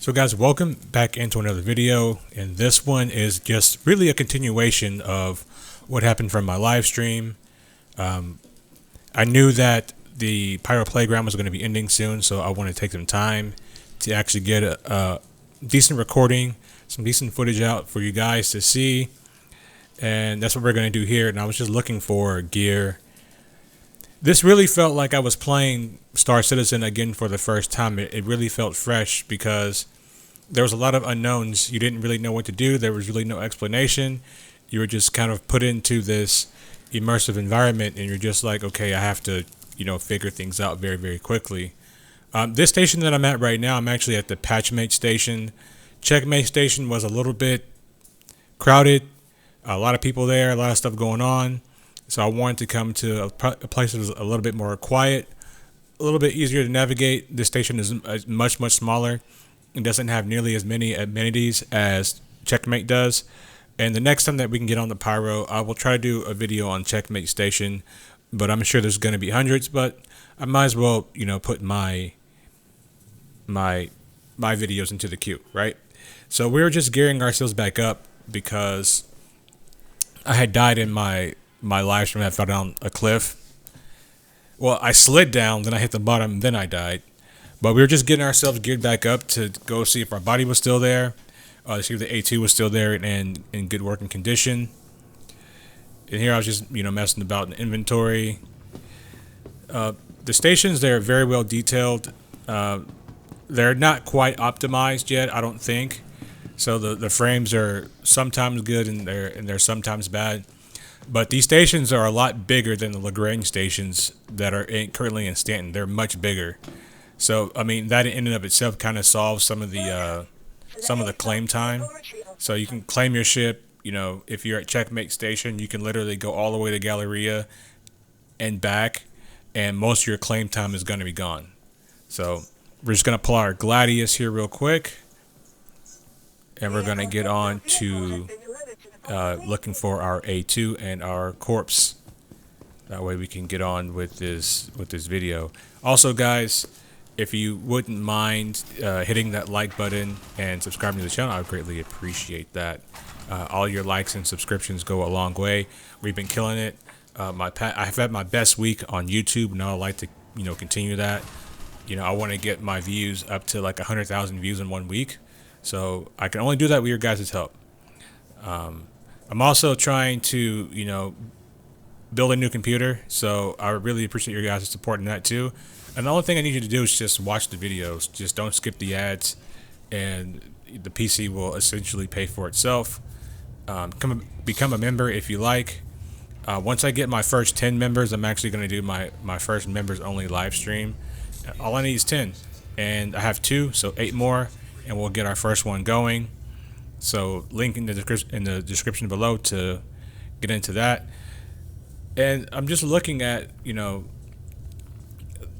So guys, welcome back into another video, and this one is just really a continuation of what happened from my live stream. I knew that the Pyro playground was going to be ending soon, so I wanted to take some time to actually get a decent recording, some decent footage out for you guys to see, and that's what we're going to do here. And I was just looking for gear. This really felt like I was playing Star Citizen again for the first time. It really felt fresh because there was a lot of unknowns. You didn't really know what to do. There was really no explanation. You were just kind of put into this immersive environment, and you're just like, okay, I have to, figure things out very, very quickly. This station that I'm at right now, I'm actually at the Patchmate station. Checkmate station was a little bit crowded. A lot of people there, a lot of stuff going on. So I wanted to come to a place that was a little bit more quiet, a little bit easier to navigate. This station is much, much smaller. It doesn't have nearly as many amenities as Checkmate does. And the next time that we can get on the Pyro, I will try to do a video on Checkmate Station. But I'm sure there's going to be hundreds. But I might as well, put my videos into the queue, right? So we were just gearing ourselves back up because I had died in my live stream. I fell down a cliff. Well, I slid down, then I hit the bottom, then I died. But we were just getting ourselves geared back up to go see if our body was still there, to see if the A2 was still there and in good working condition. And here I was just, messing about in the inventory. The stations, they're very well detailed. They're not quite optimized yet, I don't think. So the frames are sometimes good and they're sometimes bad. But these stations are a lot bigger than the Lagrange stations that are currently in Stanton. They're much bigger. So, I mean, that in and of itself kind of solves some of the claim time. So you can claim your ship. If you're at Checkmate Station, you can literally go all the way to Galleria and back, and most of your claim time is going to be gone. So we're just going to pull our Gladius here real quick, and we're going to get on to looking for our A2 and our corpse. That way we can get on with this video. Also, guys, if you wouldn't mind hitting that like button and subscribing to the channel, I would greatly appreciate that. All your likes and subscriptions go a long way. We've been killing it. I've had my best week on YouTube, and I'd like to, continue that. I want to get my views up to like 100,000 views in 1 week. So I can only do that with your guys' help. I'm also trying to, build a new computer. So I really appreciate your guys' support in that too. And the only thing I need you to do is just watch the videos. Just don't skip the ads, and the PC will essentially pay for itself. Become a member if you like. Once I get my first 10 members, I'm actually going to do my first members only live stream. All I need is 10, and I have 2, so 8 more, and we'll get our first one going. So link in the description below to get into that. And I'm just looking at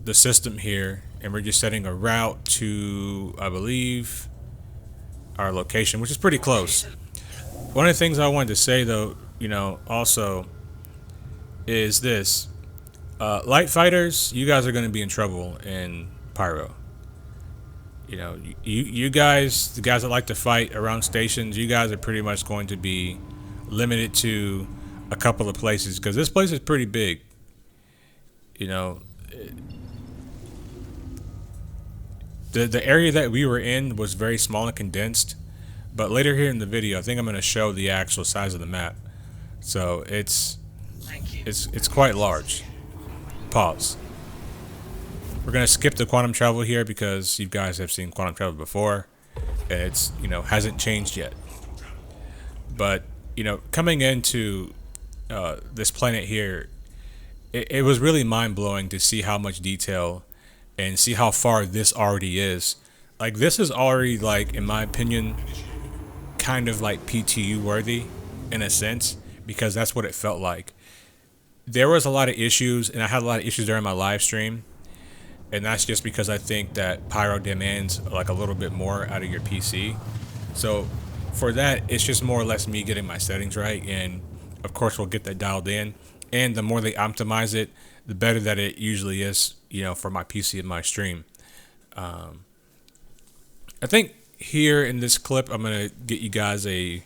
the system here, and we're just setting a route to, I believe, our location, which is pretty close. One of the things I wanted to say though, also is this: light fighters, you guys are going to be in trouble in Pyro. You guys, the guys that like to fight around stations, you guys are pretty much going to be limited to a couple of places, because this place is pretty big. The area that we were in was very small and condensed, but later here in the video, I think I'm going to show the actual size of the map. So it's quite large. Pause. We're going to skip the quantum travel here because you guys have seen quantum travel before, and it's hasn't changed yet. But coming into this planet here, it was really mind-blowing to see how much detail and see how far this already is. Like, this is already, like, in my opinion, kind of like PTU worthy in a sense, because that's what it felt like. There was a lot of issues, and I had a lot of issues during my live stream, and that's just because I think that Pyro demands like a little bit more out of your PC. So for that, it's just more or less me getting my settings right, and of course we'll get that dialed in. And the more they optimize it, the better that it usually is, for my PC and my stream. I think here in this clip, I'm gonna get you guys a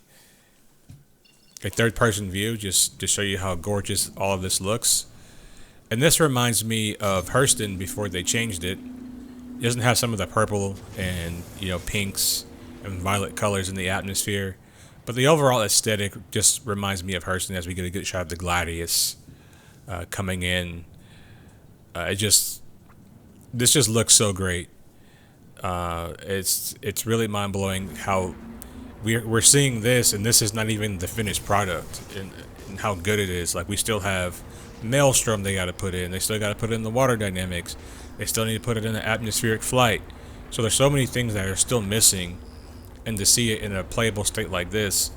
third-person view just to show you how gorgeous all of this looks. And this reminds me of Hurston before they changed it. It doesn't have some of the purple and pinks and violet colors in the atmosphere, but the overall aesthetic just reminds me of Hurston as we get a good shot of the Gladius coming in. This just looks so great. It's really mind-blowing how we're seeing this, and this is not even the finished product, and how good it is. Like, we still have Maelstrom they got to put in. They still got to put in the water dynamics. They still need to put it in the atmospheric flight. So there's so many things that are still missing, and to see it in a playable state like this,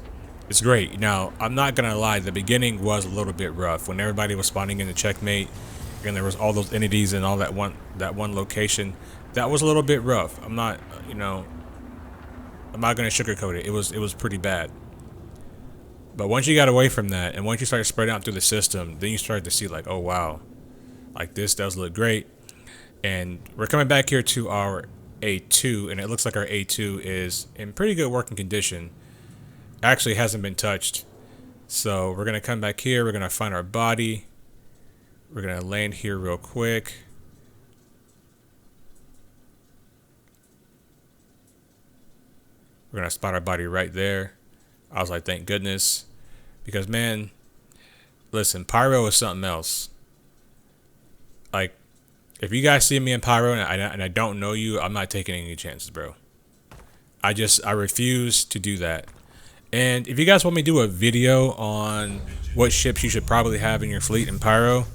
it's great. Now, I'm not gonna lie, the beginning was a little bit rough when everybody was spawning in the checkmate, and there was all those entities and all that one location. That was a little bit rough. I'm not gonna sugarcoat it. It was pretty bad. But once you got away from that, and once you started spreading out through the system, then you started to see, like, oh wow, like, this does look great. And we're coming back here to our A2, and it looks like our A2 is in pretty good working condition. Actually hasn't been touched. So we're gonna come back here, we're gonna find our body. We're gonna land here real quick. We're gonna spot our body right there. I was like, thank goodness. Because, man, listen, Pyro is something else. Like, if you guys see me in Pyro and I don't know you, I'm not taking any chances, bro. I refuse to do that. And if you guys want me to do a video on what ships you should probably have in your fleet in Pyro,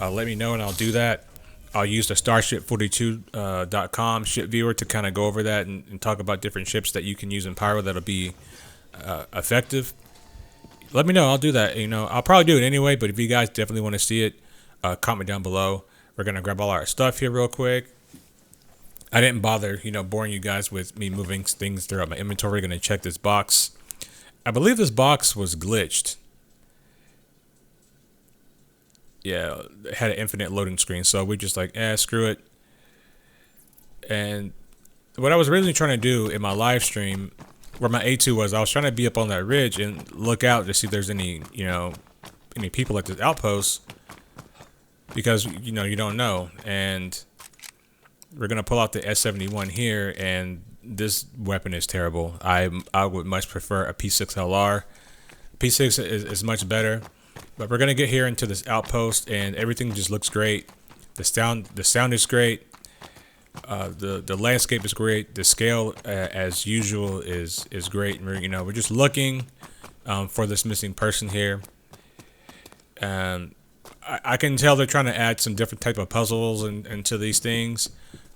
let me know and I'll do that. I'll use the starship42.com ship viewer to kind of go over that and talk about different ships that you can use in Pyro that'll be effective. Let me know. I'll do that. I'll probably do it anyway, but if you guys definitely want to see it, comment down below. We're going to grab all our stuff here real quick. I didn't bother, boring you guys with me moving things throughout my inventory. We're going to check this box. I believe this box was glitched. Yeah, it had an infinite loading screen, so we just like, screw it. And what I was originally trying to do in my live stream, where my A2 was, I was trying to be up on that ridge and look out to see if there's any, any people at this outpost, because you don't know. And we're gonna pull out the S71 here, and this weapon is terrible. I would much prefer a P6LR. P6 is much better, but we're gonna get here into this outpost, and everything just looks great. The sound is great. The landscape is great. The scale, as usual, is great. And we're just looking for this missing person here. And I can tell they're trying to add some different type of puzzles into these things,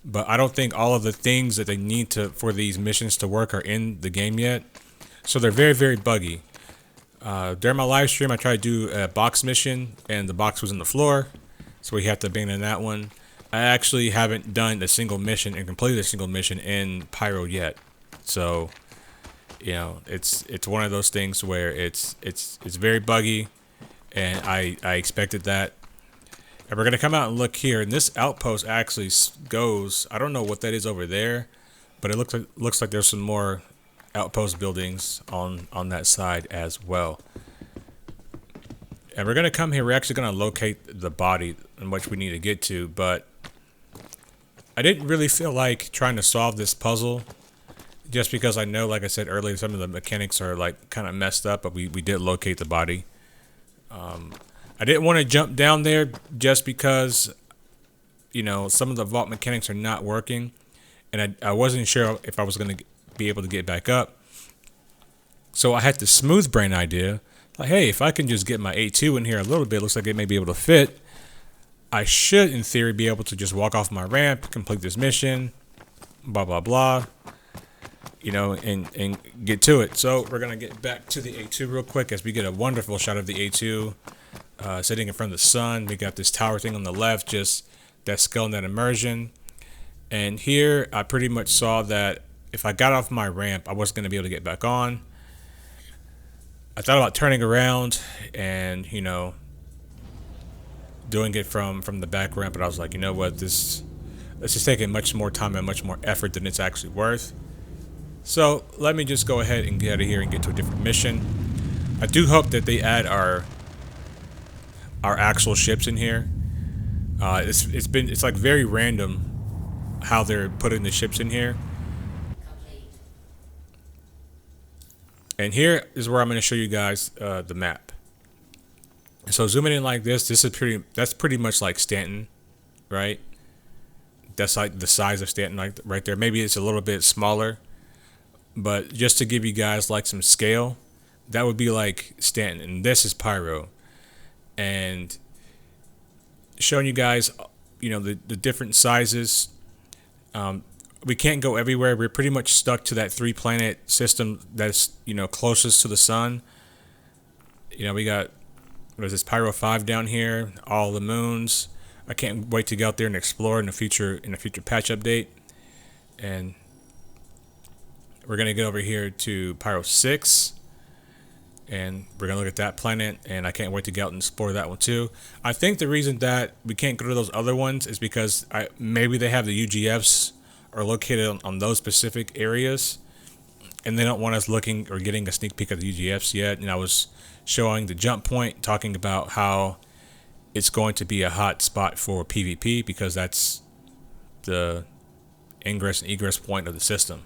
but I don't think all of the things that they need for these missions to work are in the game yet. So they're very, very buggy. During my live stream, I tried to do a box mission, and the box was in the floor, so we have to abandon that one. I actually haven't done a single mission and completed a single mission in Pyro yet. So, it's one of those things where it's very buggy, and I expected that. And we're gonna come out and look here, and this outpost actually goes, I don't know what that is over there, but it looks like there's some more outpost buildings on that side as well. And we're gonna come here. We're actually gonna locate the body in which we need to get to, but I didn't really feel like trying to solve this puzzle, just because I know, like I said earlier, some of the mechanics are like kind of messed up, but we did locate the body. I didn't want to jump down there just because, some of the vault mechanics are not working, and I wasn't sure if I was going to be able to get back up. So I had the smooth brain idea, like, hey, if I can just get my A2 in here a little bit, looks like it may be able to fit. I should, in theory, be able to just walk off my ramp, complete this mission, blah, blah, blah, and get to it. So we're going to get back to the A2 real quick as we get a wonderful shot of the A2 sitting in front of the sun. We got this tower thing on the left, just that scale and that immersion. And here I pretty much saw that if I got off my ramp, I wasn't going to be able to get back on. I thought about turning around and, doing it from the back ramp, but I was like, you know what, this is taking much more time and much more effort than it's actually worth. So let me just go ahead and get out of here and get to a different mission. I do hope that they add our actual ships in here. It's like very random how they're putting the ships in here. And here is where I'm going to show you guys the map. So zooming in like this is that's pretty much like Stanton, right? That's like the size of Stanton, like right there. Maybe it's a little bit smaller, but just to give you guys like some scale, that would be like Stanton, and this is Pyro. And showing you guys, you know, the different sizes. We can't go everywhere. We're pretty much stuck to that 3-planet system that's, you know, closest to the sun. You know, we got, what is this, Pyro 5 down here, all the moons. I can't wait to get out there and explore in a future patch update. And we're gonna get over here to Pyro 6, and we're gonna look at that planet, and I can't wait to get out and explore that one too. I think the reason that we can't go to those other ones is because maybe they have the UGFs are located on those specific areas, and they don't want us looking or getting a sneak peek at the UGFs yet. And I was showing the jump point, talking about how it's going to be a hot spot for PvP because that's the ingress and egress point of the system.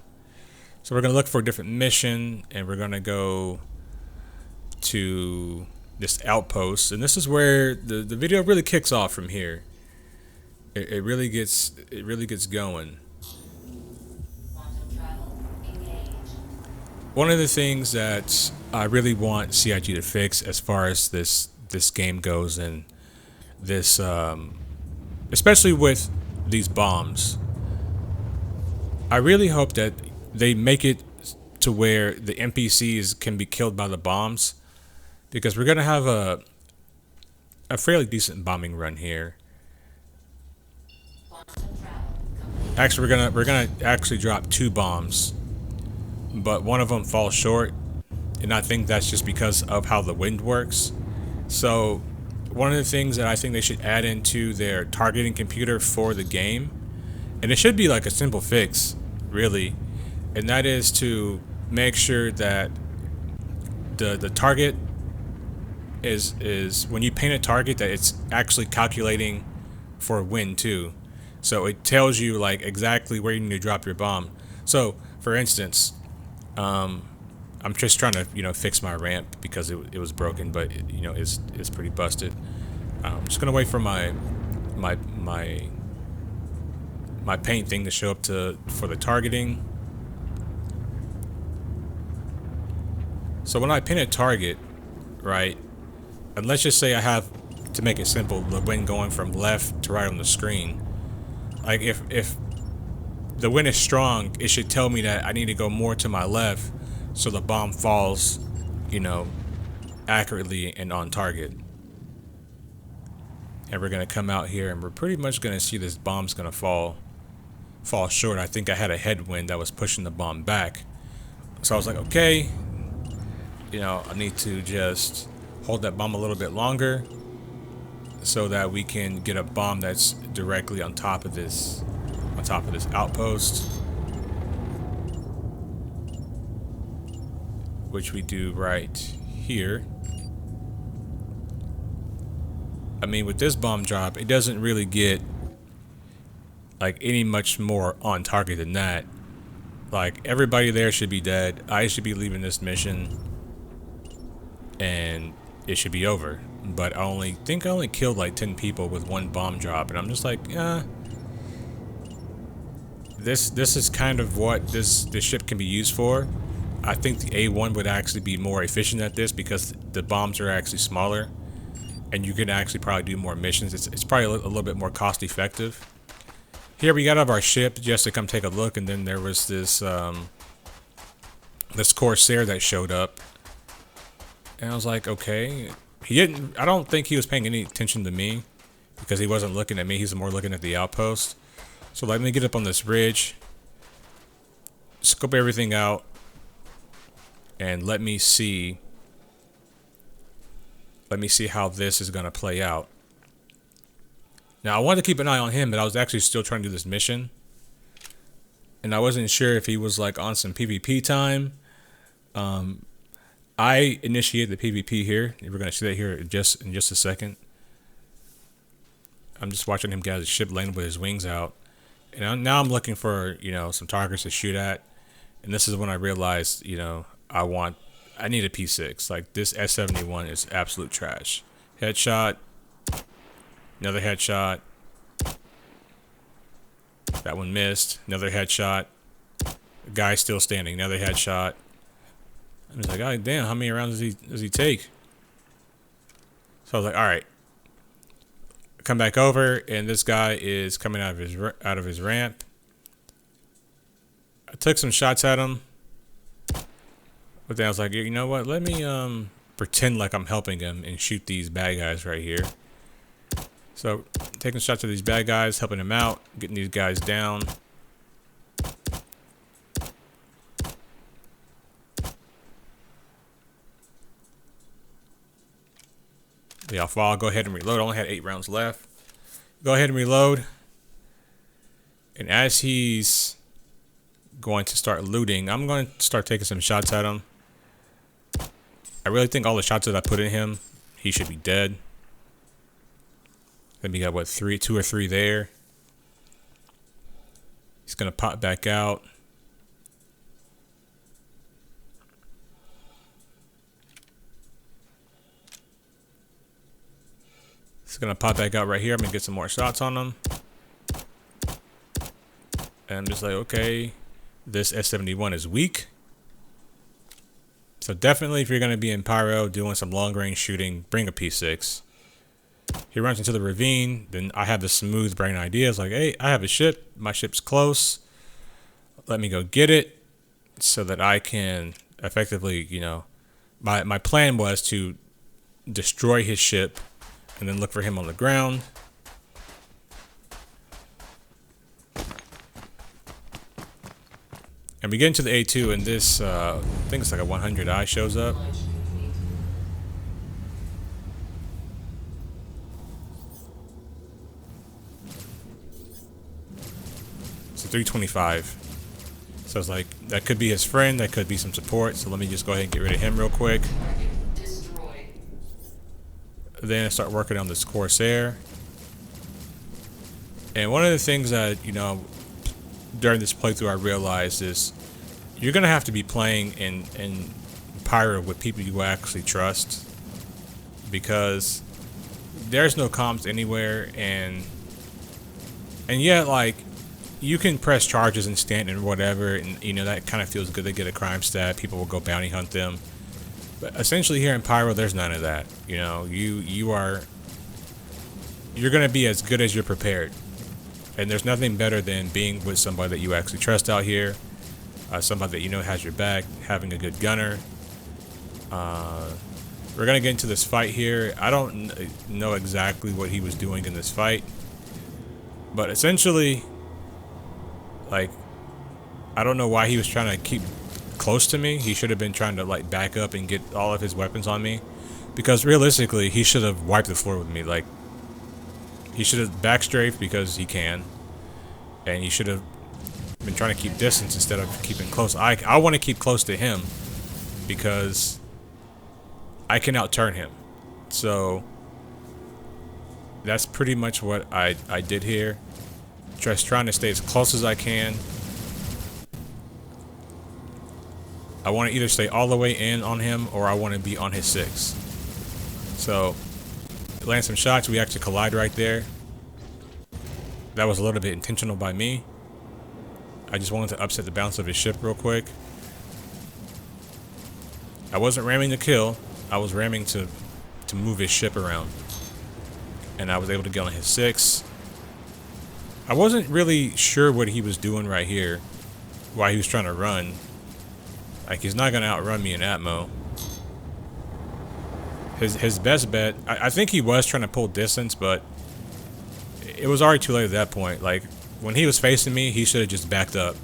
So we're going to look for a different mission, and we're going to go to this outpost, and this is where the video really kicks off from here. It really gets going. One of the things that I really want CIG to fix as far as this game goes, and this especially with these bombs, I really hope that they make it to where the NPCs can be killed by the bombs, because we're gonna have a fairly decent bombing run here. Actually, we're gonna actually drop 2 bombs, but one of them falls short, and I think that's just because of how the wind works. So one of the things that I think they should add into their targeting computer for the game, and it should be like a simple fix really, and that is to make sure that the target is when you paint a target, that it's actually calculating for wind too. So it tells you like exactly where you need to drop your bomb. So for instance, I'm just trying to, you know, fix my ramp because it was broken, but you know, it's pretty busted. I'm just gonna wait for my paint thing to show up for the targeting. So when I pin a target, right, and let's just say I have, to make it simple, the wind going from left to right on the screen. Like if the wind is strong, it should tell me that I need to go more to my left so the bomb falls, you know, accurately and on target. And we're gonna come out here, and we're pretty much gonna see this bomb's gonna fall short. I think I had a headwind that was pushing the bomb back, so I was like, okay, you know, I need to just hold that bomb a little bit longer so that we can get a bomb that's directly on top of this outpost, which we do right here. I mean, with this bomb drop, it doesn't really get like any much more on target than that. Like, everybody there should be dead. I should be leaving this mission, and it should be over. But I only killed like 10 people with 1 bomb drop, and I'm just like, this is kind of what this ship can be used for. I think the A1 would actually be more efficient at this because the bombs are actually smaller, and you can actually probably do more missions. It's probably a little bit more cost effective. Here we got out of our ship just to come take a look, and then there was this this Corsair that showed up, and I was like, okay. I don't think he was paying any attention to me because he wasn't looking at me. He's more looking at the outpost. So let me get up on this ridge, scope everything out, and let me see how this is gonna play out. Now, I wanted to keep an eye on him, but I was actually still trying to do this mission. and I wasn't sure if he was like on some PvP time. I initiated the PvP here. We're gonna see that here in just a second. I'm just watching him get his ship landed with his wings out, and now I'm looking for some targets to shoot at, and this is when I realized I need a P6. Like this S71 is absolute trash. Headshot, another headshot. That one missed. Another headshot. The guy's still standing. Another headshot. I was like, oh damn, how many rounds does he take? So I was like, all right. Come back over, and this guy is coming out of his ramp. I took some shots at him, but then I was like, you know what? Let me pretend like I'm helping him and shoot these bad guys right here. So taking shots at these bad guys, helping them out, getting these guys down. Yeah, I'll go ahead and reload. I only had 8 rounds left. Go ahead and reload. And as he's going to start looting, I'm going to start taking some shots at him. I really think all the shots that I put in him, he should be dead. Then we got what, 2 or 3 there. He's gonna pop back out. He's gonna pop back out right here. I'm gonna get some more shots on him. And I'm just like, okay, this S71 is weak. So definitely, if you're gonna be in Pyro doing some long range shooting, bring a P6. He runs into the ravine, then I have the smooth brain idea. It's like, hey, I have a ship. My ship's close. Let me go get it so that I can effectively, my plan was to destroy his ship and then look for him on the ground. And we get into the A2, and this, I think it's like a 100i shows up. It's a 325. So it's like, that could be his friend, that could be some support. So let me just go ahead and get rid of him real quick. Then I start working on this Corsair. And one of the things that, during this playthrough I realized is you're going to have to be playing in Pyro with people you actually trust. Because there's no comms anywhere, and yet, like, you can press charges and stand and whatever, and that kind of feels good. They get a crime stat, people will go bounty hunt them. But essentially here in Pyro, there's none of that. You're gonna be as good as you're prepared, and there's nothing better than being with somebody that you actually trust out here, somebody that has your back, having a good gunner. We're gonna get into this fight here. I don't know exactly what he was doing in this fight, but essentially, like, I don't know why he was trying to keep close to me. He should have been trying to, like, back up and get all of his weapons on me, because realistically he should have wiped the floor with me. Like, he should have backstrafed because he can, and he should have been trying to keep distance instead of keeping close. I want to keep close to him because I can outturn him. So that's pretty much what I did here. Just trying to stay as close as I can. I want to either stay all the way in on him, or I want to be on his 6. So, land some shots. We actually collide right there. That was a little bit intentional by me. I just wanted to upset the balance of his ship real quick. I wasn't ramming to kill. I was ramming to move his ship around. And I was able to get on his 6. I wasn't really sure what he was doing right here, why he was trying to run. Like, he's not going to outrun me in Atmo. His best bet, I think he was trying to pull distance, but it was already too late at that point. Like, when he was facing me, he should have just backed up.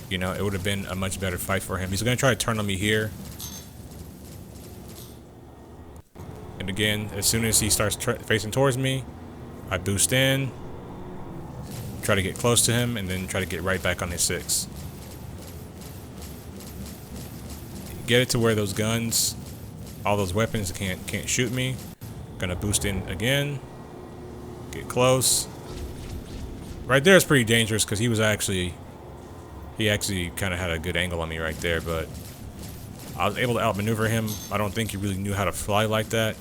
It would have been a much better fight for him. He's going to try to turn on me here. And again, as soon as he starts facing towards me, I boost in. try to get close to him, and then try to get right back on his 6. Get it to where those guns, all those weapons can't shoot me. Gonna boost in again. Get close. Right there is pretty dangerous because he actually kind of had a good angle on me right there, but I was able to outmaneuver him. I don't think he really knew how to fly like that.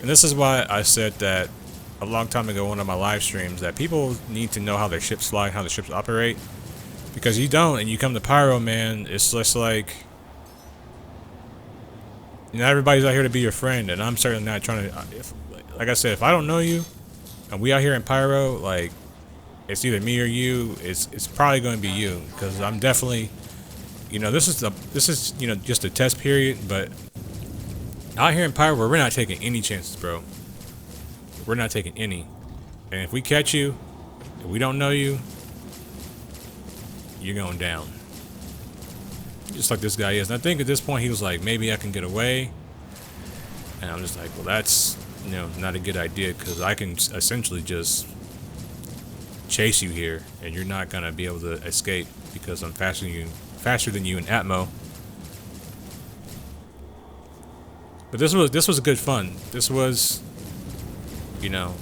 And this is why I said that a long time ago in one of my live streams, that people need to know how their ships fly, how the ships operate. Because you don't, and you come to Pyro, man, it's just like, not everybody's out here to be your friend, and I'm certainly not trying to, like I said, if I don't know you, and we out here in Pyro, like, it's either me or you. It's probably going to be you, because I'm definitely, you know, this is you know, just a test period, but out here in Pyro, we're not taking any chances, bro. We're not taking any. And if we catch you, and we don't know you, you're going down. Just like this guy is. And I think at this point he was like, maybe I can get away. And I'm just like, well, that's, you know, not a good idea, because I can essentially just chase you here, and you're not gonna be able to escape because I'm faster than you in Atmo. But this was good fun. This was, you know,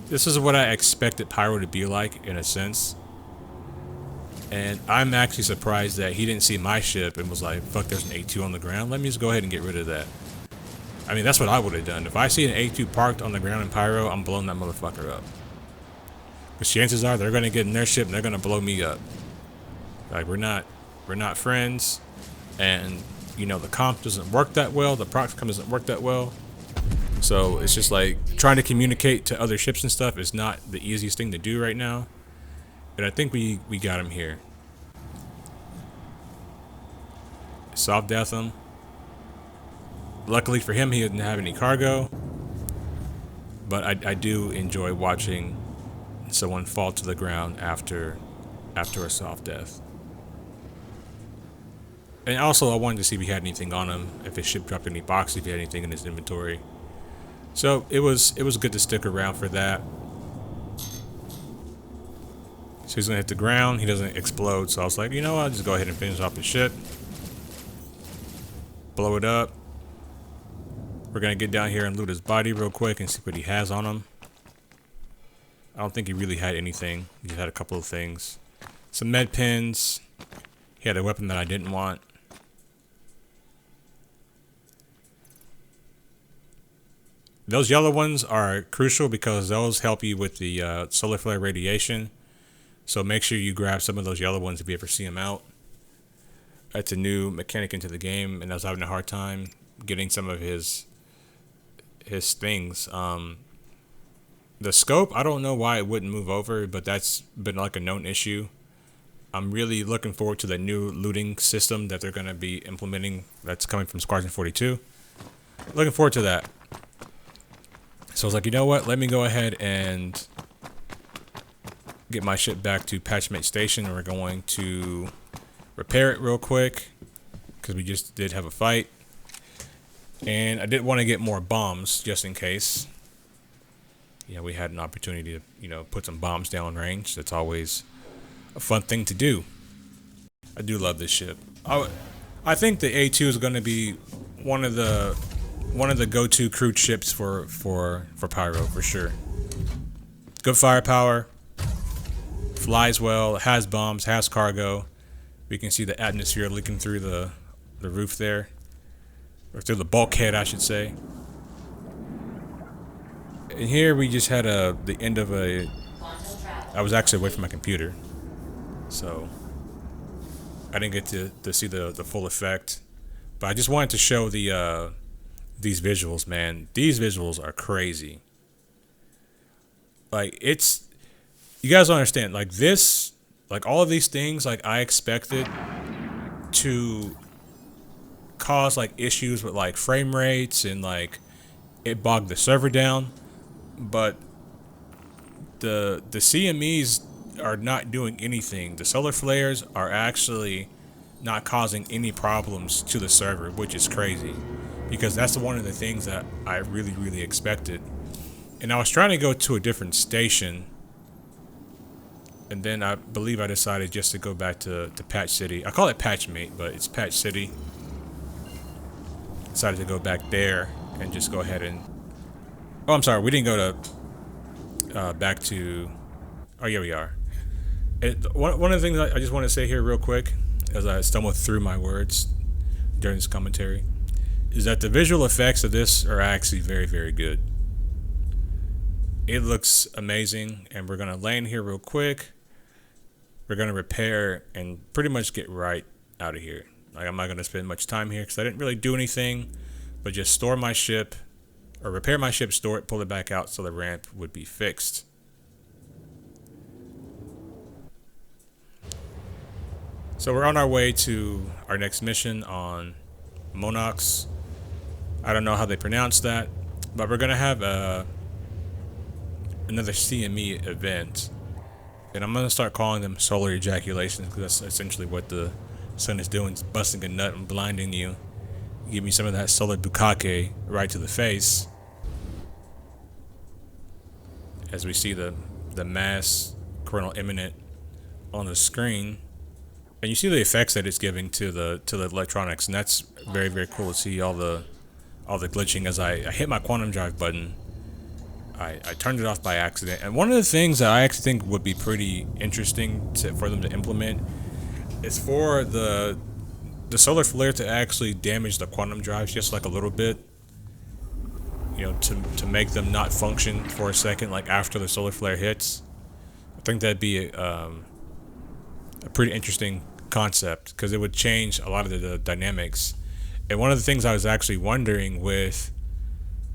this is what I expected Pyro to be like, in a sense. And I'm actually surprised that he didn't see my ship and was like, fuck, there's an A2 on the ground. Let me just go ahead and get rid of that. I mean, that's what I would have done. If I see an A2 parked on the ground in Pyro, I'm blowing that motherfucker up. Because chances are they're going to get in their ship and they're going to blow me up. Like, we're not friends. And, you know, the comp doesn't work that well. The prox comp doesn't work that well. So it's just like trying to communicate to other ships and stuff is not the easiest thing to do right now. And I think we got him here. Soft death him. Luckily for him, he didn't have any cargo. But I do enjoy watching someone fall to the ground after a soft death. And also, I wanted to see if he had anything on him, if his ship dropped any boxes, if he had anything in his inventory. So it was good to stick around for that. So he's gonna hit the ground. He doesn't explode. So I was like, you know what? I'll just go ahead and finish off the ship. Blow it up. We're gonna get down here and loot his body real quick and see what he has on him. I don't think he really had anything. He just had a couple of things. Some med pins. He had a weapon that I didn't want. Those yellow ones are crucial because those help you with the solar flare radiation. So make sure you grab some of those yellow ones if you ever see them out. That's a new mechanic into the game, and I was having a hard time getting some of his things. The scope, I don't know why it wouldn't move over, but that's been like a known issue. I'm really looking forward to the new looting system that they're going to be implementing that's coming from Squadron 42. Looking forward to that. So I was like, you know what? Let me go ahead and get my ship back to Patchmate Station, and we're going to repair it real quick because we just did have a fight. And I did want to get more bombs just in case. Yeah, we had an opportunity to, you know, put some bombs down range. That's always a fun thing to do. I do love this ship. I think the A2 is going to be one of the go-to crewed ships for Pyro for sure. Good firepower, flies well, has bombs, has cargo. We can see the atmosphere leaking through the roof there, or through the bulkhead, I should say. And here we just had the end of a. I was actually away from my computer, so I didn't get to see the full effect. But I just wanted to show these visuals, man. These visuals are crazy. Like, it's, you guys don't understand. Like this, like all of these things, like I expected to cause like issues with like frame rates and like it bogged the server down. But the CMEs are not doing anything. The solar flares are actually not causing any problems to the server, which is crazy, because that's one of the things that I really expected. And I was trying to go to a different station And then I believe I decided just to go back to Patch City. I call it Patch Mate, but it's Patch City. Decided to go back there and just go ahead and... Oh, I'm sorry. We didn't go to... back to... Oh, yeah, we are. One of the things I just want to say here real quick, as I stumble through my words during this commentary, is that the visual effects of this are actually very, very good. It looks amazing, and we're going to land here real quick. We're going to repair and pretty much get right out of here. Like, I'm not going to spend much time here because I didn't really do anything, but just store my ship, or repair my ship, store it, pull it back out so the ramp would be fixed. So we're on our way to our next mission on Monox. I don't know how they pronounce that, but we're going to have another CME event. And I'm going to start calling them solar ejaculations because that's essentially what the sun is doing. It's busting a nut and blinding you. Give me some of that solar bukkake right to the face. As we see the mass coronal imminent on the screen. And you see the effects that it's giving to the electronics, and that's very, very cool to see all the glitching. As I hit my quantum drive button, I turned it off by accident. And one of the things that I actually think would be pretty interesting for them to implement is for the solar flare to actually damage the quantum drives just like a little bit. You know, to make them not function for a second, like after the solar flare hits. I think that'd be a pretty interesting concept because it would change a lot of the dynamics. And one of the things I was actually wondering with,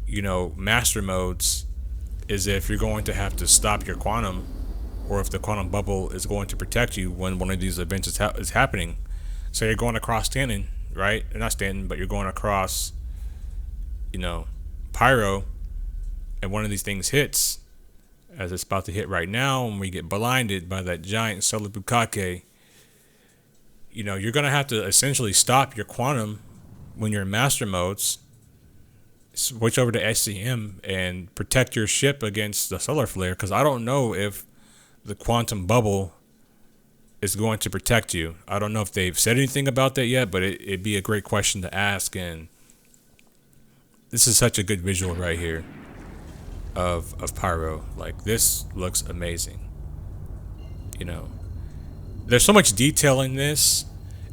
you know, master modes is if you're going to have to stop your quantum, or if the quantum bubble is going to protect you when one of these events is happening. So you're going across Stanton, right? Or not Stanton, but you're going across, you know, Pyro, and one of these things hits, as it's about to hit right now, and we get blinded by that giant solar bukkake. You know, you're going to have to essentially stop your quantum when you're in master modes, switch over to SCM, and protect your ship against the solar flare, because I don't know if the quantum bubble is going to protect you. I don't know if they've said anything about that yet, but it'd be a great question to ask. And this is such a good visual right here of Pyro. Like, this looks amazing. You know, there's so much detail in this,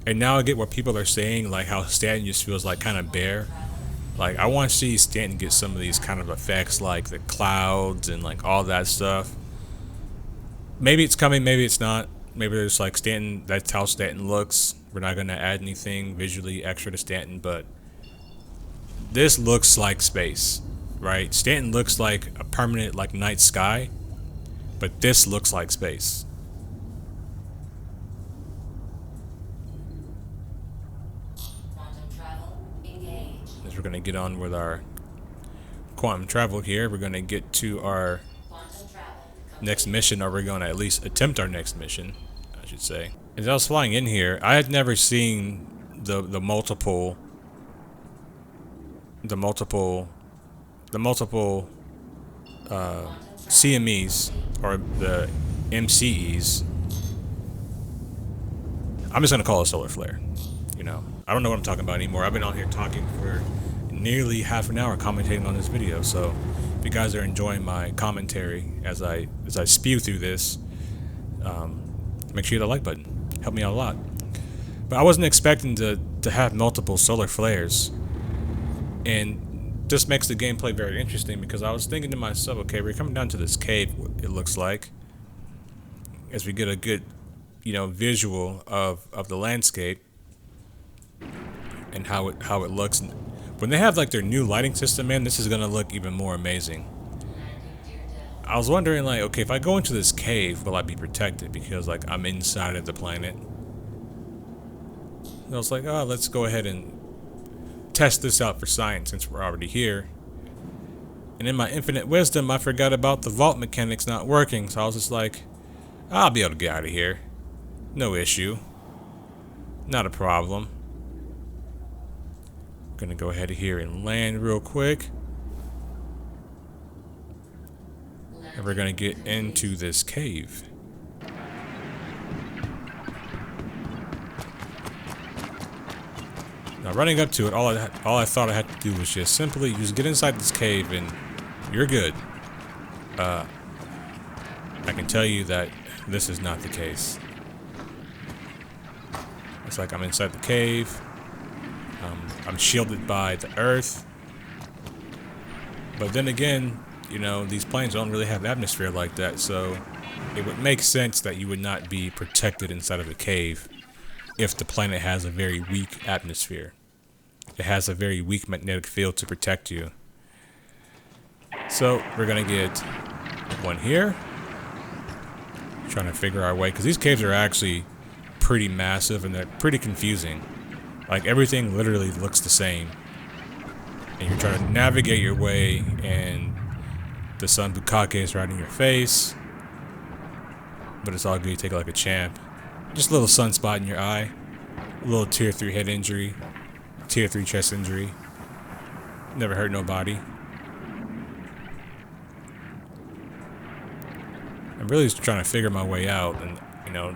and now I get what people are saying, like how Stanton just feels like kind of bare. Like, I want to see Stanton get some of these kind of effects, like the clouds and like all that stuff. Maybe it's coming, maybe it's not. Maybe there's like Stanton, that's how Stanton looks. We're not going to add anything visually extra to Stanton, but this looks like space, right? Stanton looks like a permanent like night sky, but this looks like space. As we're going to get on with our quantum travel here, we're going to get to our next mission, or we're going to at least attempt our next mission, I should say. As I was flying in here, I had never seen the multiple CMEs, or the MCEs. I'm just gonna call it solar flare. You know, I don't know what I'm talking about anymore. I've been on here talking for nearly half an hour commentating on this video, so if you guys are enjoying my commentary as I spew through this, make sure you hit the like button. Help me out a lot. But I wasn't expecting to have multiple solar flares, and this makes the gameplay very interesting, because I was thinking to myself, okay, we're coming down to this cave, it looks like, as we get a good, you know, visual of the landscape and how it looks. When they have like their new lighting system in, this is gonna look even more amazing. I was wondering, like, okay, if I go into this cave, will I be protected? Because like I'm inside of the planet. And I was like, oh, let's go ahead and test this out for science since we're already here. And in my infinite wisdom, I forgot about the vault mechanics not working, so I was just like, I'll be able to get out of here. No issue. Not a problem. Gonna go ahead here and land real quick. And we're gonna get into this cave. Now running up to it, all I thought I had to do was just simply just get inside this cave and you're good. I can tell you that this is not the case. It's like I'm inside the cave. I'm shielded by the earth. But then again, you know, these planes don't really have atmosphere like that, so it would make sense that you would not be protected inside of a cave if the planet has a very weak atmosphere. It has a very weak magnetic field to protect you. So we're gonna get one here. Trying to figure our way, because these caves are actually pretty massive and they're pretty confusing. Like everything literally looks the same. And you're trying to navigate your way and the sun bukake is right in your face. But it's all good, you take it like a champ. Just a little sunspot in your eye. A little tier 3 head injury. Tier 3 chest injury. Never hurt nobody. I'm really just trying to figure my way out and, you know,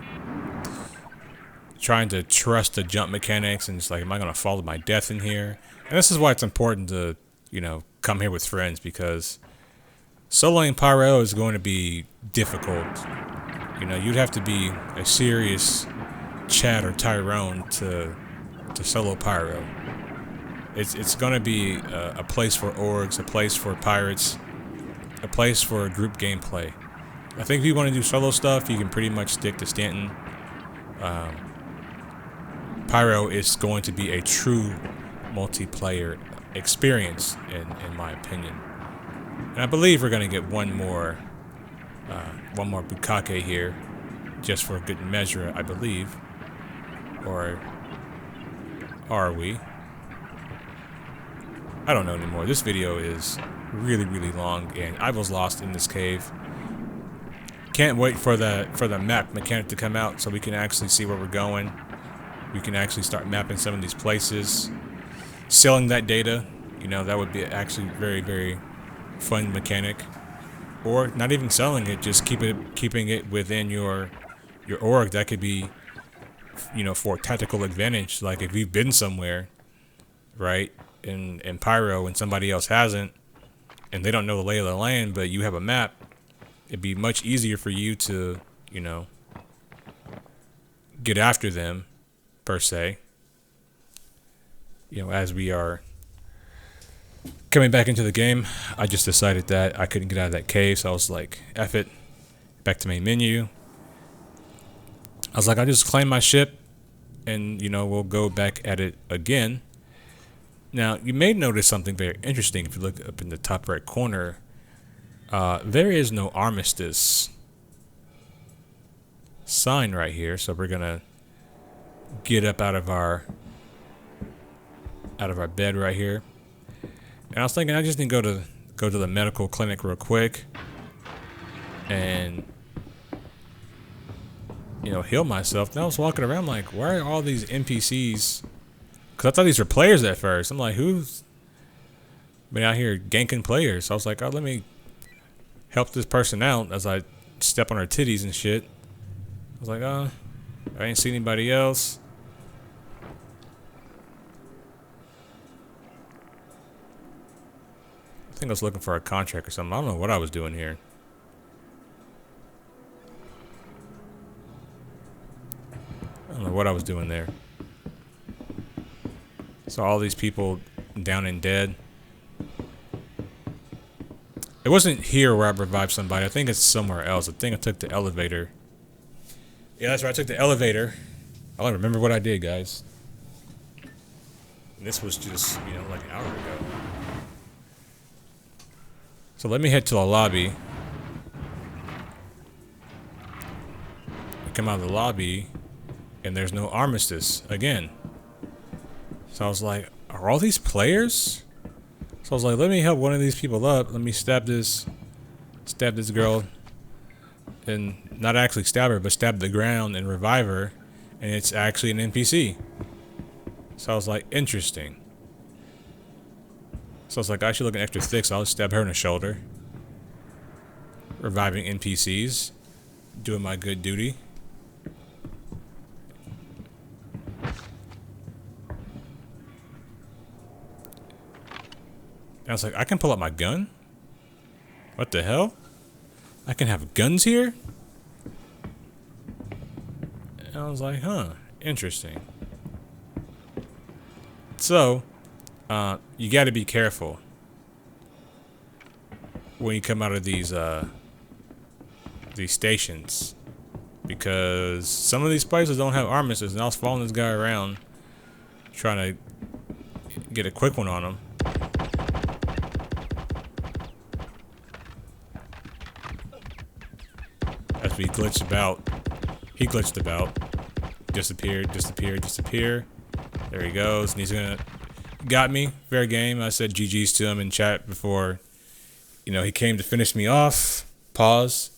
trying to trust the jump mechanics and just like, am I going to fall to my death in here? And this is why it's important to, you know, come here with friends, because soloing Pyro is going to be difficult. You know, you'd have to be a serious Chad or Tyrone to solo Pyro. It's going to be a place for orgs, a place for pirates, a place for group gameplay. I think if you want to do solo stuff, you can pretty much stick to Stanton. Pyro is going to be a true multiplayer experience, in my opinion. And I believe we're going to get one more Bukake here, just for good measure, I believe. Or are we? I don't know anymore. This video is really, really long, and I was lost in this cave. Can't wait for the map mechanic to come out so we can actually see where we're going. We can actually start mapping some of these places. Selling that data, you know, that would be actually very, very fun mechanic. Or not even selling it, just keeping it within your org. That could be, you know, for tactical advantage. Like if you've been somewhere, right, in Pyro and somebody else hasn't, and they don't know the lay of the land, but you have a map, it'd be much easier for you to, you know, get after them, per se. You know, as we are coming back into the game, I just decided that I couldn't get out of that cave, so I was like, F it, back to main menu. I was like, I'll just claim my ship, and, you know, we'll go back at it again. Now, you may notice something very interesting if you look up in the top right corner. There is no armistice sign right here, so we're gonna get up out of our bed right here. And I was thinking I just need to go to the medical clinic real quick and, you know, heal myself. Then I was walking around like, why are all these NPCs? Because I thought these were players at first. I'm like, who's been out here ganking players? So I was like, oh, let me help this person out as I step on her titties and shit. I was like, I ain't seen anybody else. I think I was looking for a contract or something. I don't know what I was doing here. I don't know what I was doing there. So all these people down and dead. It wasn't here where I revived somebody. I think it's somewhere else. I think I took the elevator. Yeah, that's right. I took the elevator. I don't remember what I did, guys. And this was just, you know, like an hour ago. So let me head to the lobby. I come out of the lobby, and there's no armistice again. So I was like, are all these players? So I was like, let me help one of these people up. Let me stab this girl. And not actually stab her, but stab the ground and revive her. And it's actually an NPC. So I was like, interesting. So I was like, I should look extra thick, so I'll just stab her in the shoulder. Reviving NPCs. Doing my good duty. I was like, I can pull out my gun? What the hell? I can have guns here? And I was like, huh, interesting. So, you got to be careful when you come out of these stations, because some of these places don't have armistice, and I was following this guy around trying to get a quick one on him. As we glitched about, he glitched about, disappeared, disappear. There he goes, and he's gonna got me. Fair game. I said GG's to him in chat before, you know, he came to finish me off. Pause.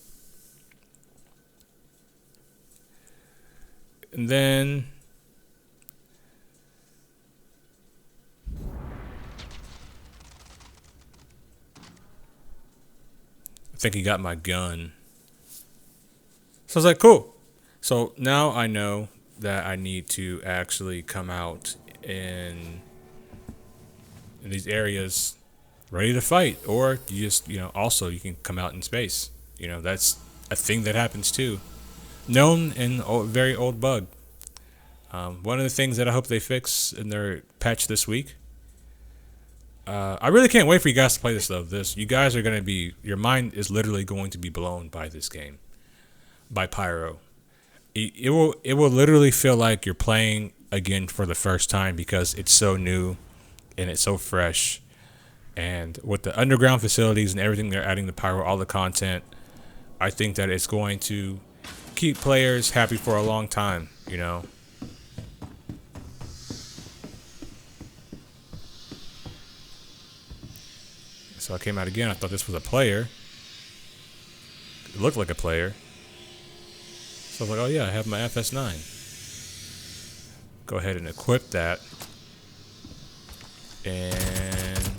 And then I think he got my gun. So I was like, cool. So now I know that I need to actually come out in these areas ready to fight, or you just, you know, also you can come out in space. You know, that's a thing that happens too. Known and very old bug. One of the things that I hope they fix in their patch this week. I really can't wait for you guys to play this though. You guys are gonna be, your mind is literally going to be blown by this game, by Pyro. It will literally feel like you're playing again for the first time because it's so new and it's so fresh. And with the underground facilities and everything they're adding to Pyro, all the content, I think that it's going to keep players happy for a long time, you know. So I came out again. I thought this was a player. It looked like a player. So I was like, oh yeah, I have my FS9. Go ahead and equip that. And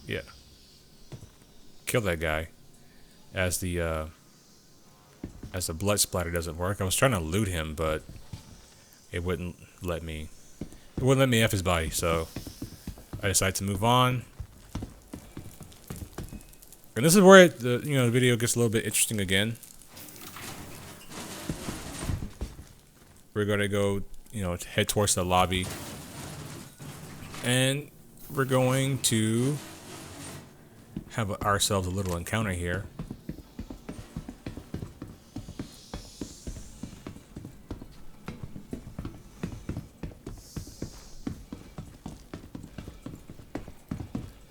yeah. Kill that guy. As the blood splatter doesn't work. I was trying to loot him, but it wouldn't let me. It wouldn't let me F his body, so I decided to move on. And this is where the video gets a little bit interesting again. We're gonna go, head towards the lobby, and we're going to have ourselves a little encounter here.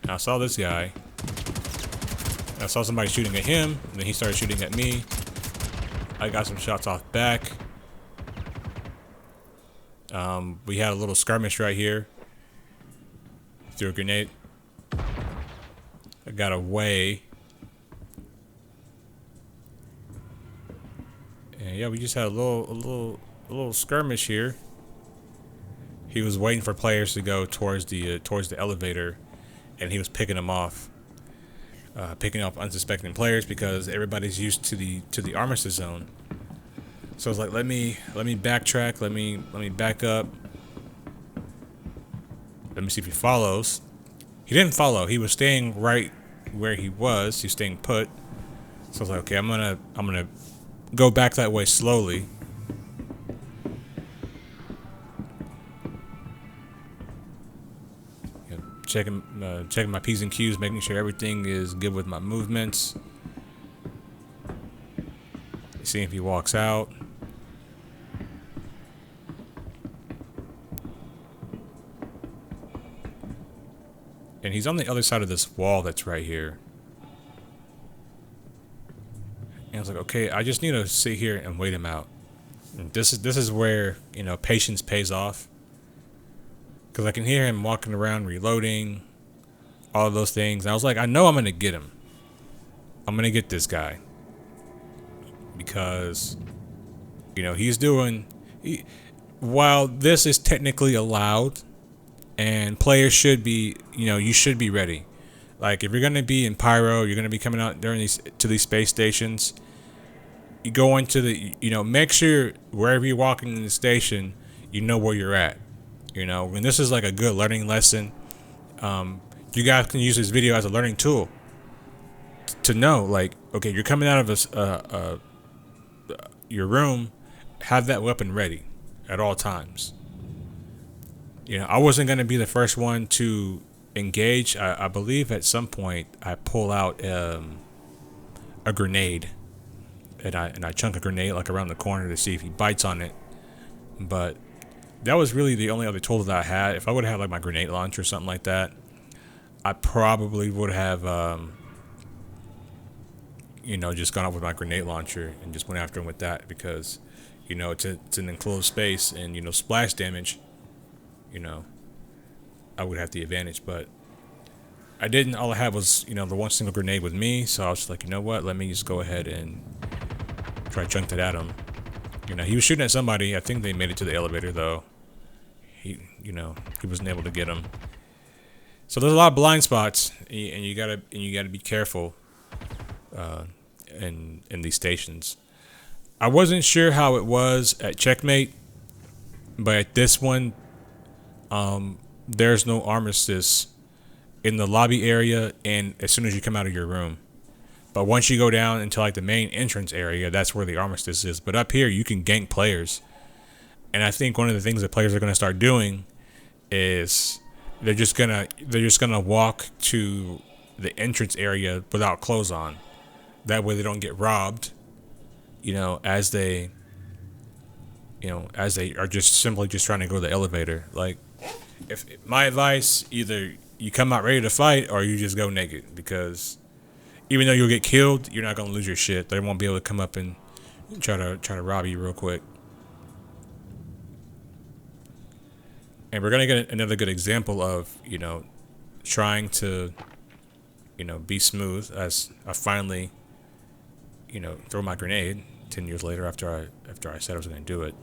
I saw this guy. I saw somebody shooting at him, and then he started shooting at me. I got some shots off back. We had a little skirmish right here. Threw a grenade. I got away. And yeah, we just had a little skirmish here. He was waiting for players to go towards the elevator, and he was picking them off. Picking up unsuspecting players because everybody's used to the armistice zone. So I was like, let me backtrack, let me back up. Let me see if he follows. He didn't follow. He was staying right where he was. He's staying put. So I was like, okay, I'm gonna go back that way slowly. Checking my P's and Q's, making sure everything is good with my movements. Seeing if he walks out. And he's on the other side of this wall that's right here. And I was like, okay, I just need to sit here and wait him out. And this is where, patience pays off. Because I can hear him walking around, reloading, all of those things. And I was like, I know I'm going to get him. I'm going to get this guy. Because, he's doing... while this is technically allowed, and players should be, you should be ready. Like, if you're going to be in Pyro, you're going to be coming out during these space stations, you go into the, make sure wherever you're walking in the station, you know where you're at. And this is like a good learning lesson You guys can use this video as a learning tool to know, like, okay, you're coming out of your room, have that weapon ready at all times. You know, I wasn't going to be the first one to engage. I believe at some point I pull out a grenade, and I chunk a grenade like around the corner to see if he bites on it. But that was really the only other tool that I had. If I would have had like my grenade launcher or something like that, I probably would have you know, just gone up with my grenade launcher and just went after him with that, because, you know, it's an enclosed space, and, you know, splash damage, you know, I would have the advantage. But I didn't. All I had was, you know, the one single grenade with me, so I was just like, you know what, let me just go ahead and try to chunk that at him. You know, he was shooting at somebody. I think they made it to the elevator, though. He wasn't able to get him. So there's a lot of blind spots, and you gotta be careful in these stations. I wasn't sure how it was at Checkmate, but at this one, there's no armistice in the lobby area and as soon as you come out of your room. But once you go down into like the main entrance area, that's where the armistice is. But up here, you can gank players, and I think one of the things that players are going to start doing is they're just gonna walk to the entrance area without clothes on. That way they don't get robbed, you know, as they are just simply just trying to go to the elevator. Like, if my advice, either you come out ready to fight or you just go naked, because even though you'll get killed, you're not gonna lose your shit. They won't be able to come up and try to rob you real quick. And we're gonna get another good example of, you know, trying to, you know, be smooth, as I finally, you know, throw my grenade 10 years later after I said I was going to do it.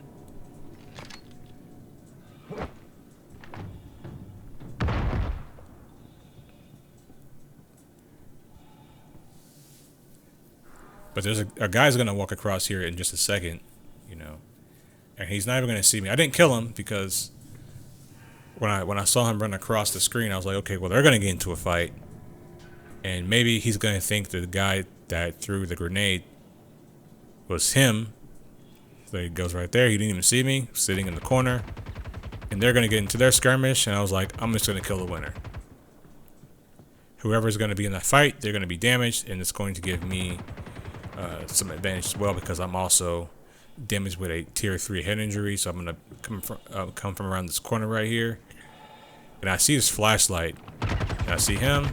But there's a guy's going to walk across here in just a second, you know, and he's not even going to see me. I didn't kill him, because when I saw him run across the screen, I was like, okay, well, they're going to get into a fight, and maybe he's going to think that the guy that threw the grenade was him. So he goes right there. He didn't even see me sitting in the corner, and they're going to get into their skirmish, and I was like, I'm just going to kill the winner. Whoever's going to be in that fight, they're going to be damaged, and it's going to give me some advantage as well, because I'm also damaged with a tier 3 head injury. So I'm going to come from around this corner right here, and I see his flashlight, and I see him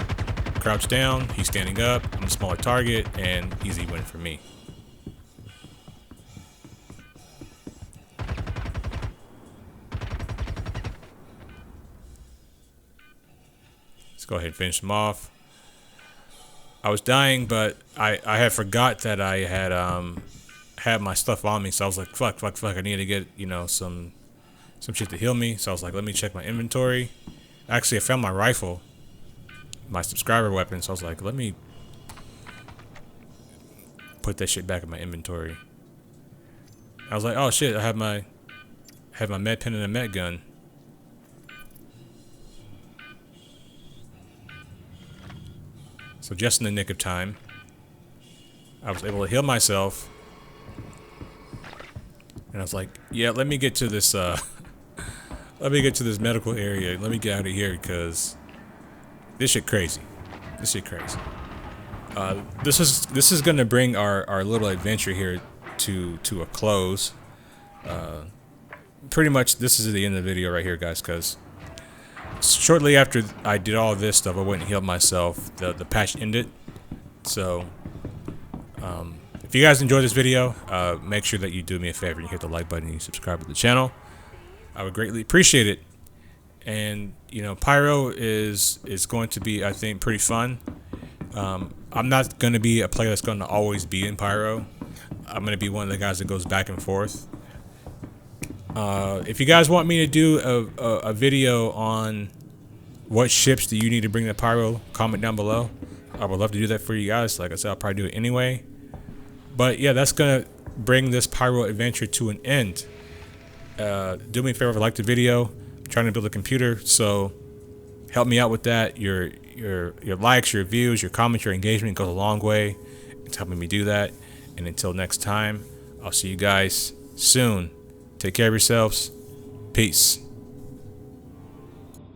crouch down. He's standing up. I'm a smaller target, and easy win for me. Let's go ahead and finish him off. I was dying, but I had forgot that I had my stuff on me, so I was like, fuck, I need to get, you know, some shit to heal me. So I was like, let me check my inventory. Actually, I found my rifle, my subscriber weapon, so I was like, let me put that shit back in my inventory. I was like, oh shit, I have my med pen and a med gun. So just in the nick of time, I was able to heal myself, and I was like, yeah, let me get to this medical area. Let me get out of here, because this shit crazy. This is gonna bring our little adventure here to a close. Pretty much this is the end of the video right here, guys, because shortly after I did all of this stuff, I went and healed myself. The patch ended. So if you guys enjoyed this video, make sure that you do me a favor and you hit the like button and you subscribe to the channel. I would greatly appreciate it. And, you know, Pyro is going to be, I think, pretty fun. I'm not going to be a player that's going to always be in Pyro. I'm going to be one of the guys that goes back and forth. If you guys want me to do a video on what ships do you need to bring to Pyro, comment down below. I would love to do that for you guys. Like I said, I'll probably do it anyway. But yeah, that's going to bring this Pyro adventure to an end. Do me a favor, like the video. I'm trying to build a computer, so help me out with that. Your likes, your views, your comments, your engagement goes a long way. It's helping me do that. And until next time, I'll see you guys soon. Take care of yourselves. Peace.